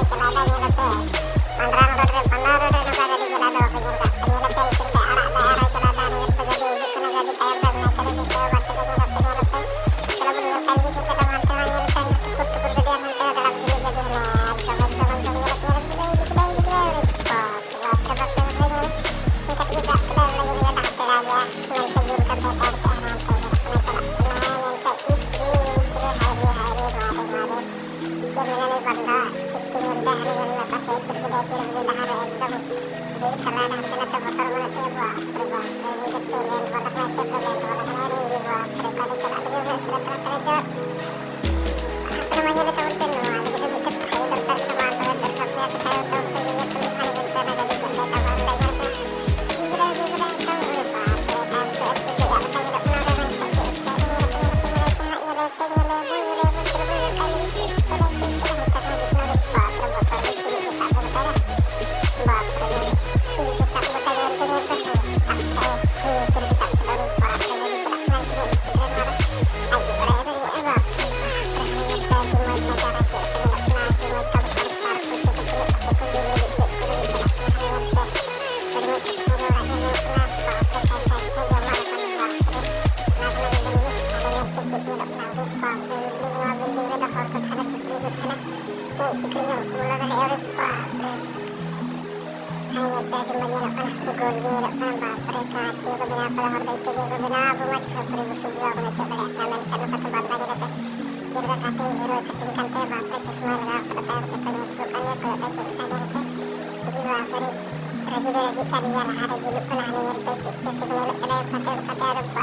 celana nyelete pandrang dodre pandaro dodre nagara di celana penyelete penyelete ikan arak daerah celana nyelete jadi ujuk kena jadi tayar dan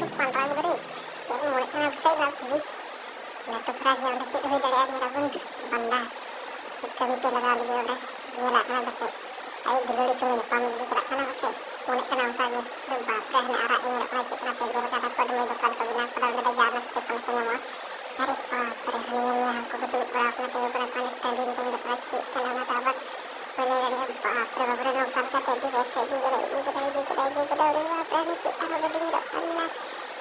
naik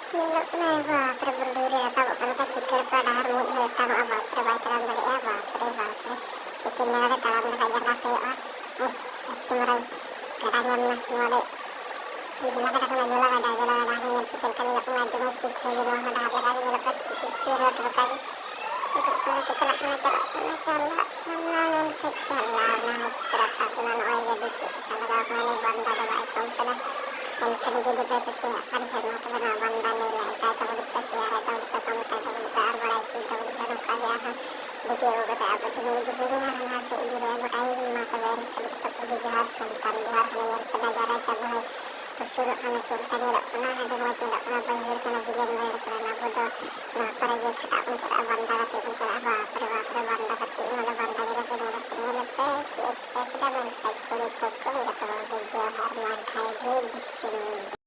jadi ke batu nyelete nyelete kalau menyelete ini kita dengan tangan nyelete tukur gedean nanti dalam diri jadi net jangan nyelete nyelete